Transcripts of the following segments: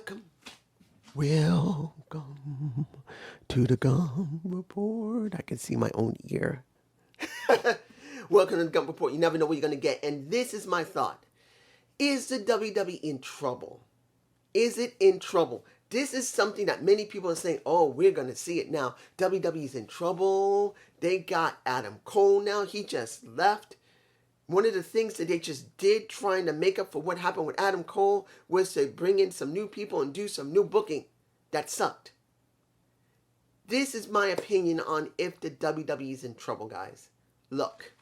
Welcome, welcome to the Gump Report. I can see my own ear. Welcome to the Gump Report. You never know what you're going to get. And this is my thought. Is the WWE in trouble? Is it in trouble? This is something that many people are saying, oh, we're going to see it now. WWE's in trouble. They got Adam Cole now. He just left. One of the things that they just did trying to make up for what happened with Adam Cole was to bring in some new people and do some new booking. That sucked. This is my opinion on if the WWE is in trouble, guys. Look,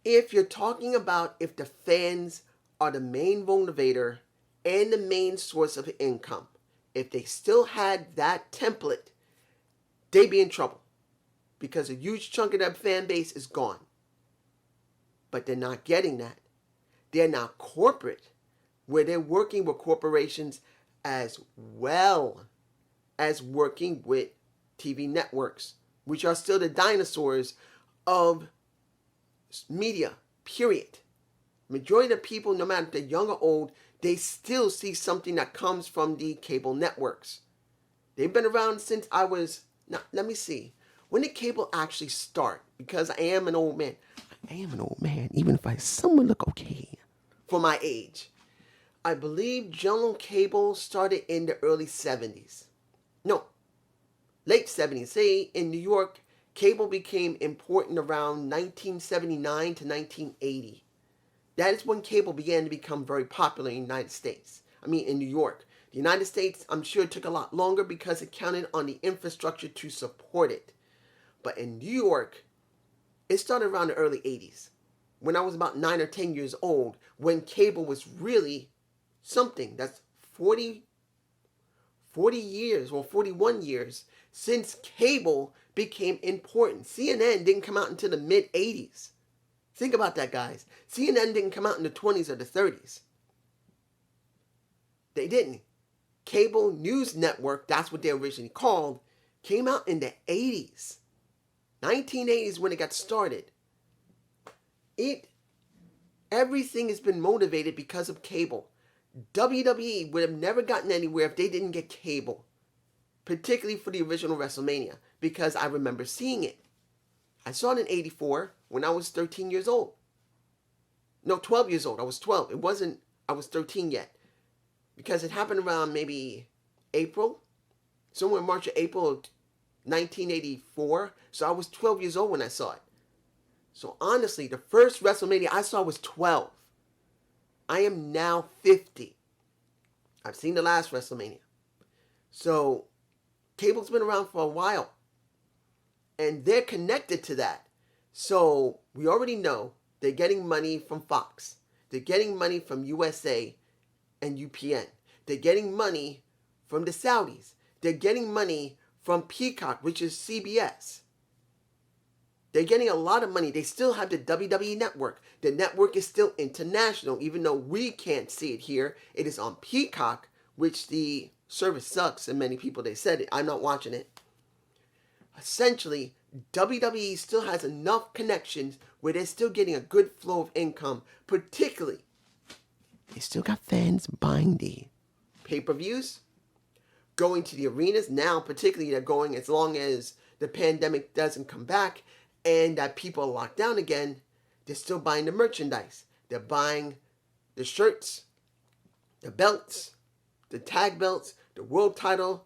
if you're talking about if the fans are the main motivator and the main source of income, if they still had that template, they'd be in trouble because a huge chunk of that fan base is gone. But they're not getting that. They're now corporate, where they're working with corporations as well as working with TV networks, which are still the dinosaurs of media, period. Majority of people, no matter if they're young or old, they still see something that comes from the cable networks. They've been around since I was, now let me see, when did cable actually start? Because I am an old man. I am an old man, even if I somewhat look okay for my age. I believe general cable started in the early 70s. No, late 70s. Say in New York, cable became important around 1979 to 1980. That is when cable began to become very popular in the United States. I mean, in New York. The United States, I'm sure, took a lot longer because it counted on the infrastructure to support it. But in New York, it started around the early 80s, when I was about 9 or 10 years old, when cable was really something. That's 40 years or 41 years since cable became important. CNN didn't come out until the mid-80s. Think about that, guys. CNN didn't come out in the 20s or the 30s. They didn't. Cable News Network, that's what they originally called, came out in the 80s. 1980s when it got started. Everything has been motivated because of cable. WWE would have never gotten anywhere if they didn't get cable. Particularly for the original WrestleMania. Because I remember seeing it. I saw it in 84 when I was 13 years old. No, 12 years old. I was 12. It wasn't, I was 13 yet. Because it happened around maybe April. Somewhere in March or April of 1984. So I was 12 years old when I saw it. So honestly, the first WrestleMania I saw was 12. I am now 50. I've seen the last WrestleMania. So cable's been around for a while. And they're connected to that. So we already know they're getting money from Fox. They're getting money from USA and UPN. They're getting money from the Saudis. They're getting money from Peacock, which is CBS. They're getting a lot of money. They still have the WWE network. The network is still international, even though we can't see it here. It is on Peacock, which the service sucks, and many people, they said it. I'm not watching it. Essentially, WWE still has enough connections where they're still getting a good flow of income, particularly they still got fans buying the pay-per-views, going to the arenas. Now, particularly, they're going as long as the pandemic doesn't come back and that people are locked down again. They're still buying the merchandise. They're buying the shirts, the belts, the tag belts, the world title,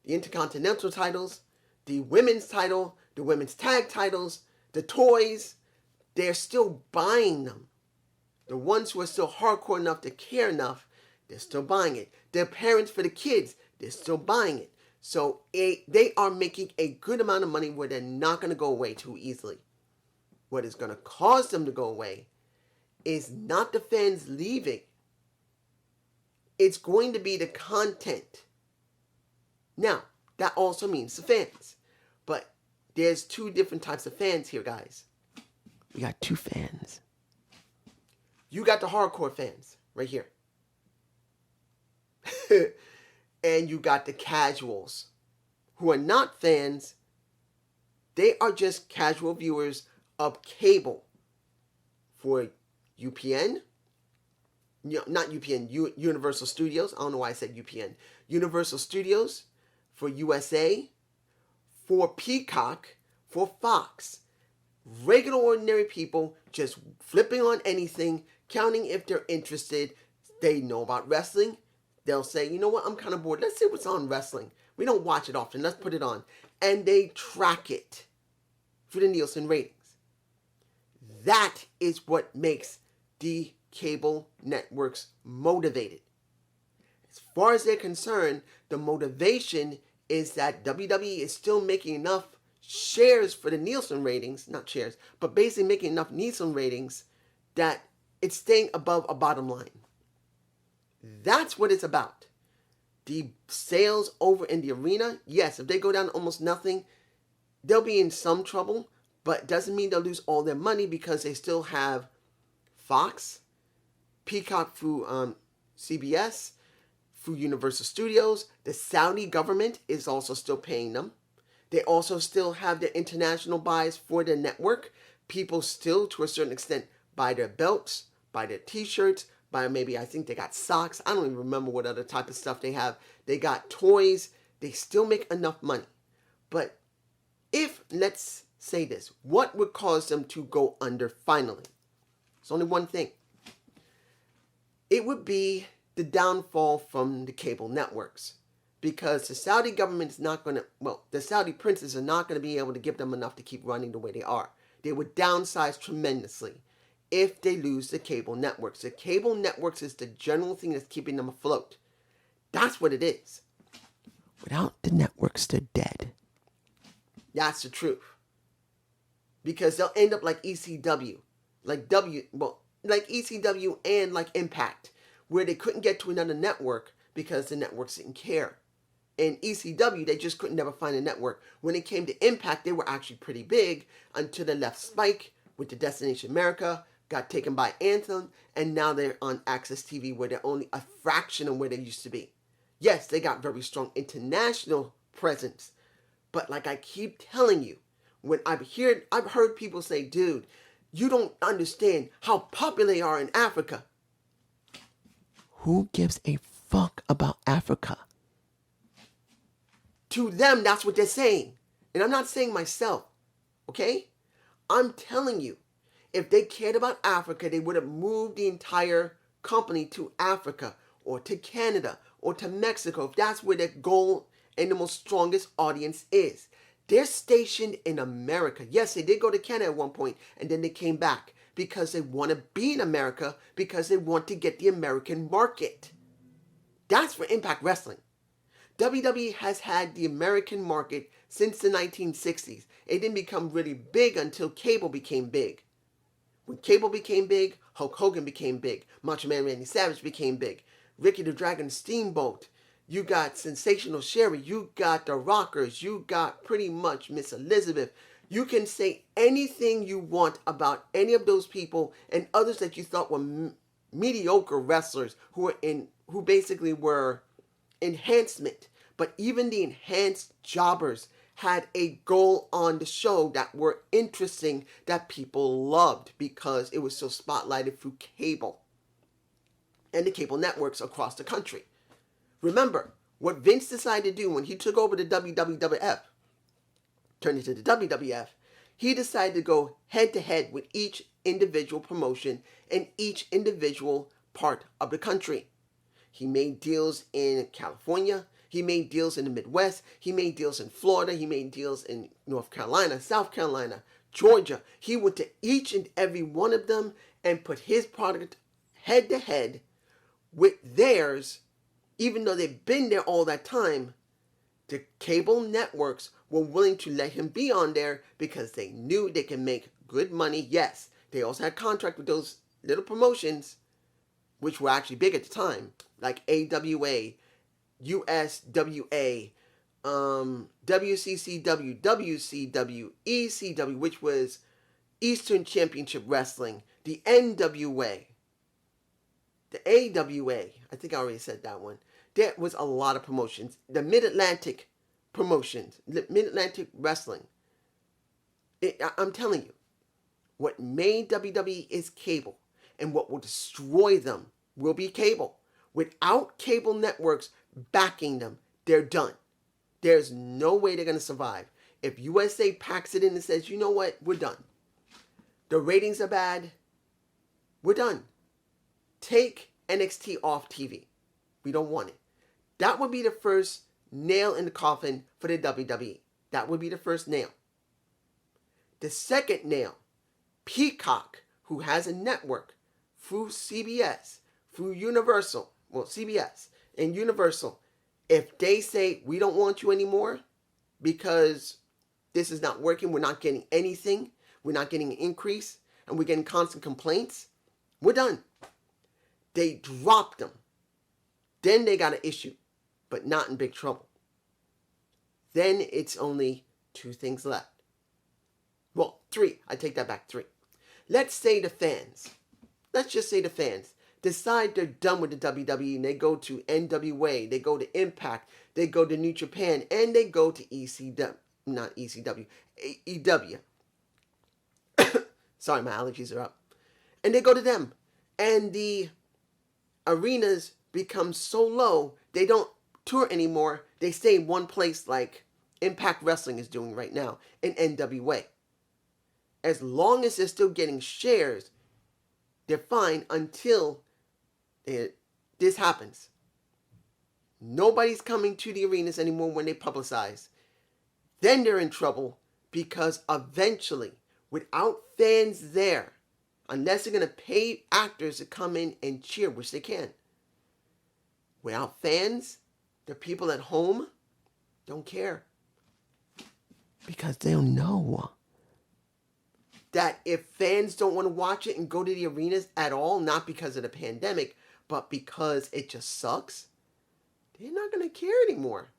the intercontinental titles, the women's title, the women's tag titles, the toys. They're still buying them. The ones who are still hardcore enough to care enough, they're still buying it. Their parents for the kids, they're still buying it. So they are making a good amount of money where they're not going to go away too easily. What is going to cause them to go away is not the fans leaving. It's going to be the content. Now, that also means the fans. But there's two different types of fans here, guys. We got two fans. You got the hardcore fans right here. And you got the casuals who are not fans. They are just casual viewers of cable for UPN, not UPN, Universal Studios. I don't know why I said UPN. Universal Studios for USA, for Peacock, for Fox. Regular ordinary people just flipping on anything, counting if they're interested. They know about wrestling. They'll say, you know what, I'm kind of bored. Let's see what's on wrestling. We don't watch it often. Let's put it on. And they track it for the Nielsen ratings. That is what makes the cable networks motivated. As far as they're concerned, the motivation is that WWE is still making enough shares for the Nielsen ratings, not shares, but basically making enough Nielsen ratings that it's staying above a bottom line. That's what it's about. The sales over in the arena, yes, if they go down to almost nothing, they'll be in some trouble, but doesn't mean they'll lose all their money because they still have Fox, Peacock through CBS, through Universal Studios. The Saudi government is also still paying them. They also still have their international buys for their network. People still, to a certain extent, buy their belts, buy their t-shirts, buy maybe, I think they got socks. I don't even remember what other type of stuff they have. They got toys. They still make enough money. But if, let's say this, what would cause them to go under finally? It's only one thing. It would be the downfall from the cable networks. Because the Saudi government is not going to, the Saudi princes are not going to be able to give them enough to keep running the way they are. They would downsize tremendously if they lose the cable networks. The cable networks is the general thing that's keeping them afloat. That's what it is. Without the networks, they're dead. That's the truth. Because they'll end up like ECW, like ECW and like Impact, where they couldn't get to another network because the networks didn't care. In ECW, they just couldn't never find a network. When it came to Impact, they were actually pretty big until they left Spike with the Destination America, got taken by Anthem, and now they're on Access TV where they're only a fraction of where they used to be. Yes, they got very strong international presence, but like I keep telling you, when I've heard people say, dude, you don't understand how popular they are in Africa. Who gives a fuck about Africa? To them, that's what they're saying. And I'm not saying myself, okay? I'm telling you, if they cared about Africa, they would have moved the entire company to Africa or to Canada or to Mexico, if that's where their goal and the most strongest audience is. They're stationed in America. Yes, they did go to Canada at one point, and then they came back because they want to be in America, because they want to get the American market. That's for Impact Wrestling. WWE has had the American market since the 1960s. It didn't become really big until cable became big. When cable became big, Hulk Hogan became big. Macho Man Randy Savage became big. Ricky the Dragon Steamboat. You got Sensational Sherry. You got the Rockers. You got pretty much Miss Elizabeth. You can say anything you want about any of those people and others that you thought were mediocre wrestlers who basically were enhancement. But even the enhanced jobbers had a goal on the show that were interesting, that people loved because it was so spotlighted through cable and the cable networks across the country. Remember, what Vince decided to do when he took over the WWF, turned into the WWF, he decided to go head-to-head with each individual promotion in each individual part of the country. He made deals in California. He made deals in the Midwest. He made deals in Florida. He made deals in North Carolina, South Carolina, Georgia. He went to each and every one of them and put his product head-to-head with theirs. Even though they've been there all that time, the cable networks were willing to let him be on there because they knew they can make good money. Yes, they also had contract with those little promotions, which were actually big at the time, like AWA, USWA, WCCW, WCW, ECW, which was Eastern Championship Wrestling, the NWA, the AWA, I think I already said that one. There was a lot of promotions. The Mid-Atlantic promotions, Mid-Atlantic Wrestling. I'm telling you, what made WWE is cable, and what will destroy them will be cable. Without cable networks backing them, they're done. There's no way they're going to survive. If USA packs it in and says, you know what, we're done. The ratings are bad, we're done. Take NXT off TV. We don't want it. That would be the first nail in the coffin for the WWE. That would be the first nail. The second nail, Peacock, who has a network through CBS, through Universal, well, CBS and Universal, if they say, we don't want you anymore because this is not working, we're not getting anything, we're not getting an increase, and we're getting constant complaints, we're done. They dropped them. Then they got an issue, but not in big trouble. Then it's only two things left. Well, three. I take that back, three. Let's say the fans. Let's just say the fans decide they're done with the WWE and they go to NWA, they go to Impact, they go to New Japan, and they go to ECW. Not ECW. EW. Sorry, my allergies are up. And they go to them. And the arenas become so low, they don't tour anymore. They stay in one place like Impact Wrestling is doing right now in NWA. As long as they're still getting shares, they're fine until this happens. Nobody's coming to the arenas anymore when they publicize. Then they're in trouble because eventually, without fans there, unless they're going to pay actors to come in and cheer, which they can, without fans, the people at home don't care. Because they'll know that if fans don't want to watch it and go to the arenas at all, not because of the pandemic, but because it just sucks, they're not going to care anymore.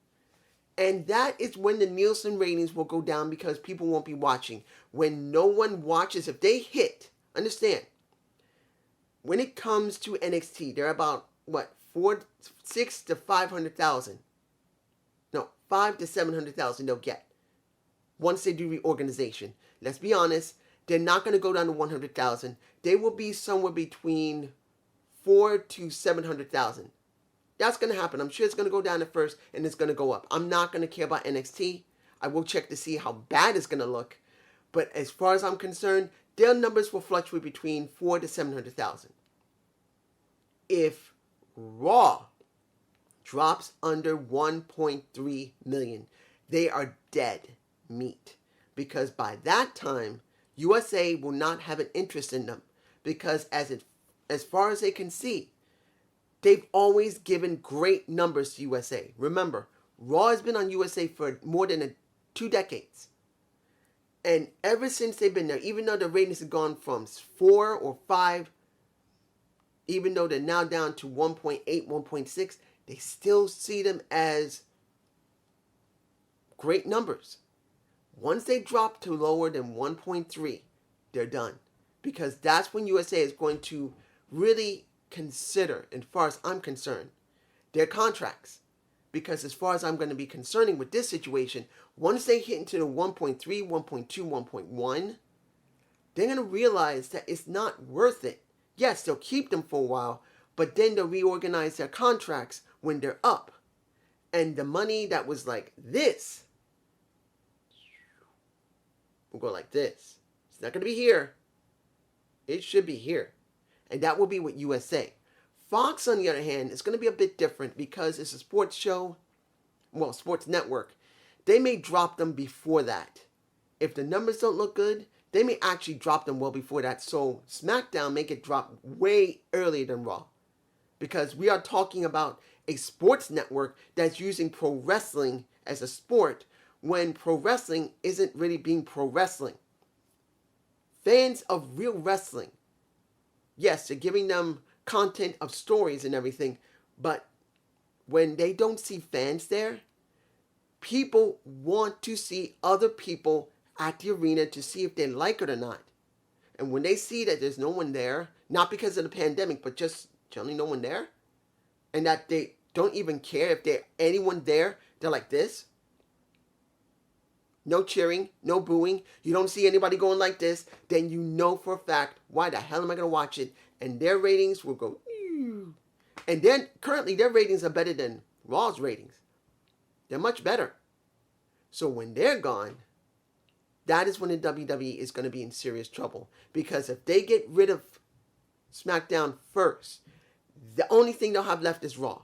And that is when the Nielsen ratings will go down because people won't be watching. When no one watches, if they hit, understand, when it comes to NXT, they're about, 6 to 500,000. No, 5 to 700,000 they'll get once they do reorganization. Let's be honest, they're not going to go down to 100,000. They will be somewhere between 4 to 700,000. That's going to happen. I'm sure it's going to go down at first and it's going to go up. I'm not going to care about NXT. I will check to see how bad it's going to look. But as far as I'm concerned, their numbers will fluctuate between 4 to 700,000. If Raw drops under 1.3 million, they are dead meat. Because by that time, USA will not have an interest in them. Because as far as they can see, they've always given great numbers to USA. Remember, Raw has been on USA for more than 2 decades. And ever since they've been there, even though the ratings have gone from 4 or 5, even though they're now down to 1.8, 1.6, they still see them as great numbers. Once they drop to lower than 1.3, they're done. Because that's when USA is going to really consider, as far as I'm concerned, their contracts. Because as far as I'm going to be concerning with this situation, once they hit into the 1.3, 1.2, 1.1, they're going to realize that it's not worth it. Yes, they'll keep them for a while, but then they'll reorganize their contracts when they're up. And the money that was like this will go like this. It's not going to be here. It should be here. And that will be with USA. Fox, on the other hand, is going to be a bit different because it's a sports show, well, sports network. They may drop them before that. If the numbers don't look good, they may actually drop them well before that. So SmackDown may get dropped way earlier than Raw. Because we are talking about a sports network that's using pro wrestling as a sport when pro wrestling isn't really being pro wrestling. Fans of real wrestling, yes, they're giving them content of stories and everything, but when they don't see fans there, people want to see other people at the arena to see if they like it or not. And when they see that there's no one there, not because of the pandemic, but just generally no one there, and that they don't even care if there's anyone there, they're like this. No cheering, no booing, you don't see anybody going like this, then you know for a fact, why the hell am I going to watch it? And their ratings will go And then currently their ratings are better than Raw's ratings. They're much better. So when they're gone, that is when the WWE is going to be in serious trouble. Because if they get rid of SmackDown first, the only thing they'll have left is Raw.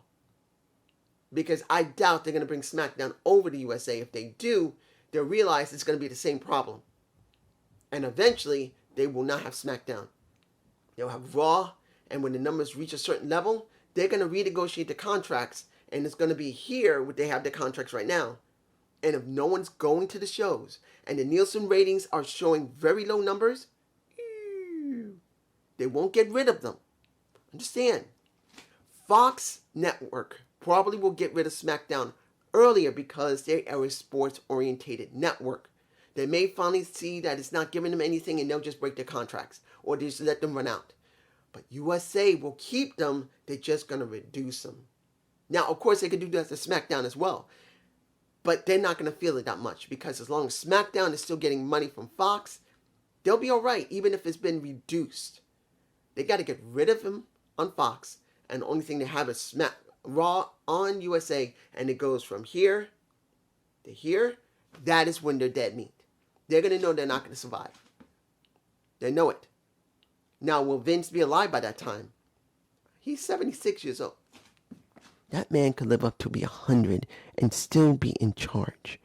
Because I doubt they're going to bring SmackDown over to USA. If they do, they'll realize it's going to be the same problem. And eventually, they will not have SmackDown. They'll have Raw, and when the numbers reach a certain level, they're going to renegotiate the contracts, and it's going to be here where they have the contracts right now. And if no one's going to the shows, and the Nielsen ratings are showing very low numbers, they won't get rid of them. Understand? Fox Network probably will get rid of SmackDown earlier because they are a sports-orientated network. They may finally see that it's not giving them anything and they'll just break their contracts or just let them run out. But USA will keep them. They're just going to reduce them. Now, of course, they could do that to SmackDown as well. But they're not going to feel it that much because as long as SmackDown is still getting money from Fox, they'll be all right even if it's been reduced. They got to get rid of him on Fox, and the only thing they have is Raw on USA, and it goes from here to here. That is when they're dead meat. They're going to know they're not going to survive. They know it. Now, will Vince be alive by that time? He's 76 years old. That man could live up to be 100 and still be in charge.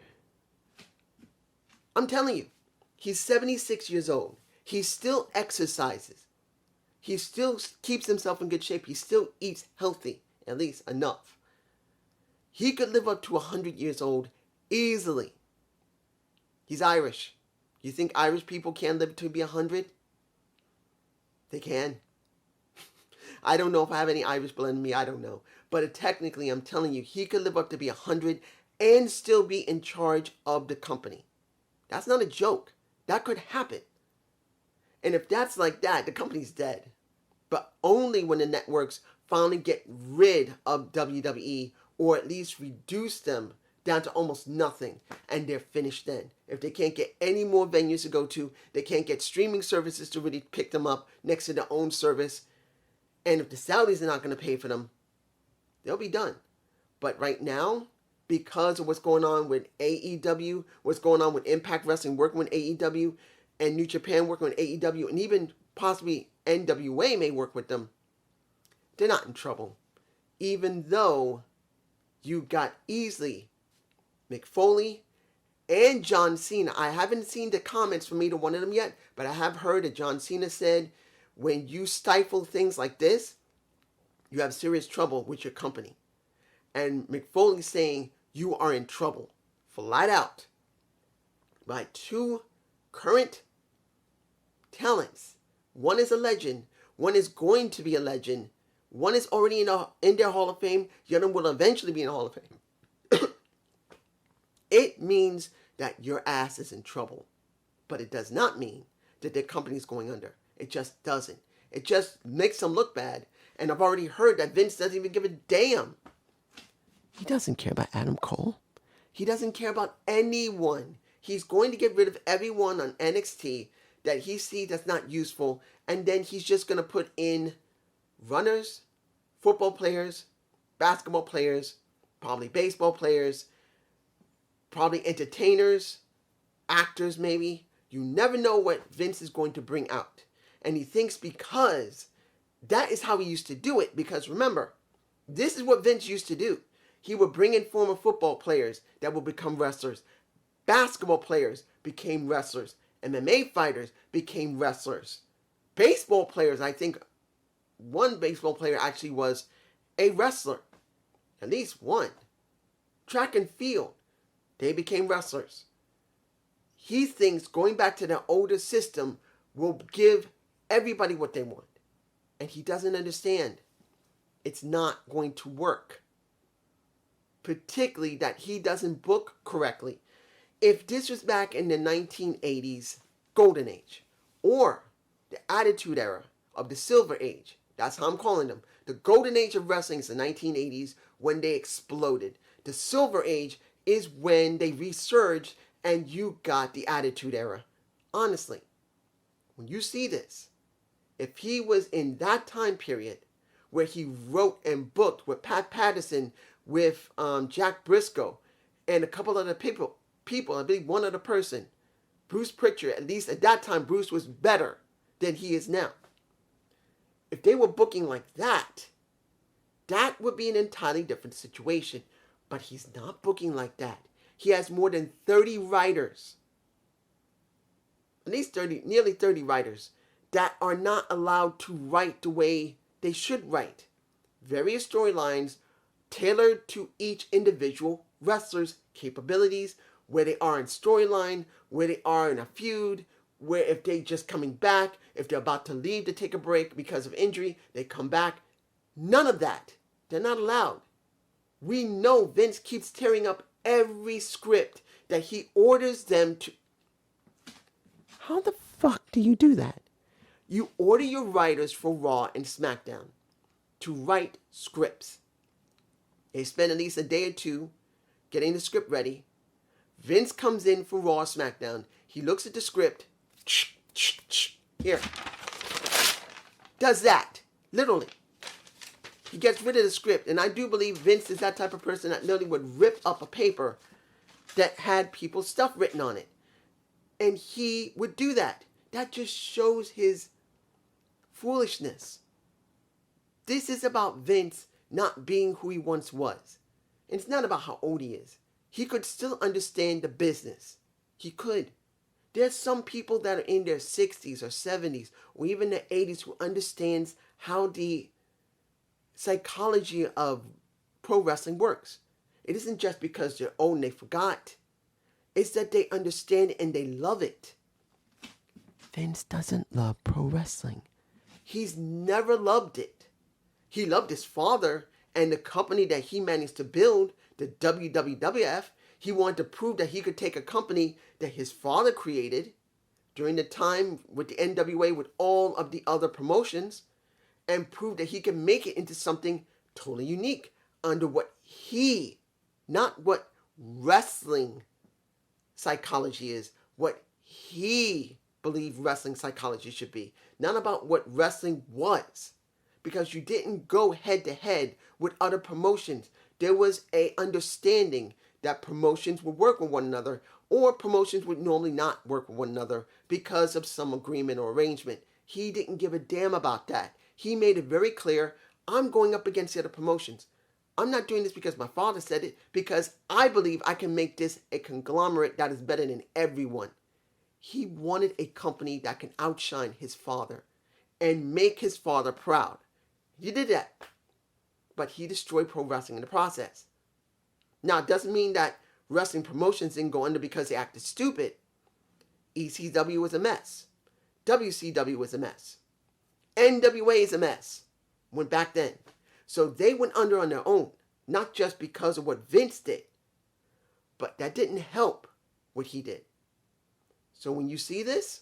I'm telling you, he's 76 years old. He still exercises. He still keeps himself in good shape. He still eats healthy, at least enough. He could live up to 100 years old easily. He's Irish. You think Irish people can live to be 100? They can. I don't know if I have any Irish blood in me. I don't know. But technically, I'm telling you, he could live up to be 100 and still be in charge of the company. That's not a joke. That could happen. And if that's like that, the company's dead. But only when the networks finally get rid of WWE or at least reduce them down to almost nothing, and they're finished then. If they can't get any more venues to go to, they can't get streaming services to really pick them up next to their own service, and if the Saudis are not going to pay for them, they'll be done. But right now, because of what's going on with AEW, what's going on with Impact Wrestling working with AEW, and New Japan working with AEW, and even possibly NWA may work with them, they're not in trouble. Even though you got easily Mick Foley and John Cena. I haven't seen the comments from either one of them yet, but I have heard that John Cena said, when you stifle things like this, you have serious trouble with your company. And Mick Foley saying, you are in trouble. Flat out. By two current talents. One is a legend. One is going to be a legend. One is already in their Hall of Fame. The other will eventually be in the Hall of Fame. It means that your ass is in trouble. But it does not mean that their company is going under. It just doesn't. It just makes them look bad. And I've already heard that Vince doesn't even give a damn. He doesn't care about Adam Cole. He doesn't care about anyone. He's going to get rid of everyone on NXT that he sees that's not useful. And then he's just going to put in runners, football players, basketball players, probably baseball players, probably entertainers, actors maybe. You never know what Vince is going to bring out. And he thinks because that is how he used to do it. Because remember, this is what Vince used to do. He would bring in former football players that would become wrestlers. Basketball players became wrestlers. MMA fighters became wrestlers. Baseball players, I think one baseball player actually was a wrestler. At least one. Track and field. They became wrestlers. He thinks going back to the older system will give everybody what they want. And he doesn't understand. It's not going to work. Particularly that he doesn't book correctly. If this was back in the 1980s golden age, or the attitude era of the silver age, that's how I'm calling them. The golden age of wrestling is the 1980s when they exploded. The silver age is when they resurged and you got the attitude era. Honestly, when you see this, if he was in that time period where he wrote and booked with Pat Patterson, with Jack Briscoe, and a couple other people. I believe one other person, Bruce Pritchard. At least at that time, Bruce was better than he is now. If they were booking like that, that would be an entirely different situation. But he's not booking like that. He has more than 30 writers, at least 30, nearly 30 writers, that are not allowed to write the way they should write. Various storylines tailored to each individual wrestler's capabilities, where they are in storyline, where they are in a feud, where if they just coming back, if they're about to leave to take a break because of injury, they come back. None of that. They're not allowed. We know Vince keeps tearing up every script that he orders them to. How the fuck do you do that? You order your writers for Raw and SmackDown to write scripts. They spend at least a day or two getting the script ready. Vince comes in for Raw, SmackDown. He looks at the script. Here. Does that. Literally. He gets rid of the script. And I do believe Vince is that type of person that literally would rip up a paper that had people's stuff written on it. And he would do that. That just shows his foolishness. This is about Vince not being who he once was. And it's not about how old he is. He could still understand the business. He could. There's some people that are in their 60s or 70s or even their 80s who understands how the psychology of pro wrestling works. It isn't just because they're old and they forgot. It's that they understand it and they love it. Vince doesn't love pro wrestling. He's never loved it. He loved his father and the company that he managed to build, the WWF. He wanted to prove that he could take a company that his father created during the time with the NWA, with all of the other promotions, and prove that he could make it into something totally unique under what he, not what wrestling psychology is, what he believed wrestling psychology should be. Not about what wrestling was. Because you didn't go head to head with other promotions. There was a understanding that promotions would work with one another, or promotions would normally not work with one another because of some agreement or arrangement. He didn't give a damn about that. He made it very clear, I'm going up against the other promotions. I'm not doing this because my father said it, because I believe I can make this a conglomerate that is better than everyone. He wanted a company that can outshine his father and make his father proud. He did that, but he destroyed pro wrestling in the process. Now, it doesn't mean that wrestling promotions didn't go under because they acted stupid. ECW was a mess. WCW was a mess. NWA is a mess. When back then. So they went under on their own, not just because of what Vince did, but that didn't help what he did. So when you see this,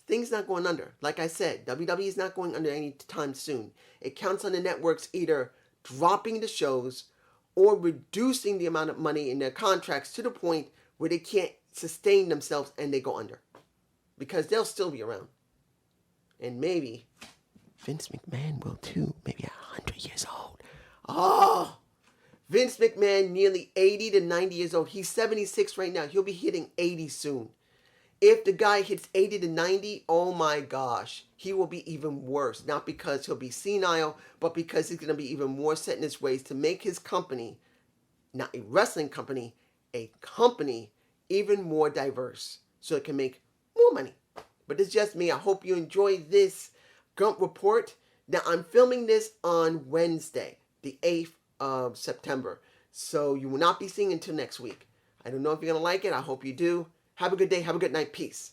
things not going under. Like I said, WWE is not going under any time soon. It counts on the networks either dropping the shows or reducing the amount of money in their contracts to the point where they can't sustain themselves and they go under. Because they'll still be around. And maybe Vince McMahon will too. Maybe 100 years old. Oh! Vince McMahon, nearly 80 to 90 years old. He's 76 right now. He'll be hitting 80 soon. If the guy hits 80 to 90, oh my gosh, he will be even worse. Not because he'll be senile, but because he's going to be even more set in his ways to make his company, not a wrestling company, a company even more diverse so it can make more money. But it's just me. I hope you enjoy this Gump report. Now, I'm filming this on Wednesday, the 8th of September. So you will not be seeing it until next week. I don't know if you're going to like it. I hope you do. Have a good day. Have a good night. Peace.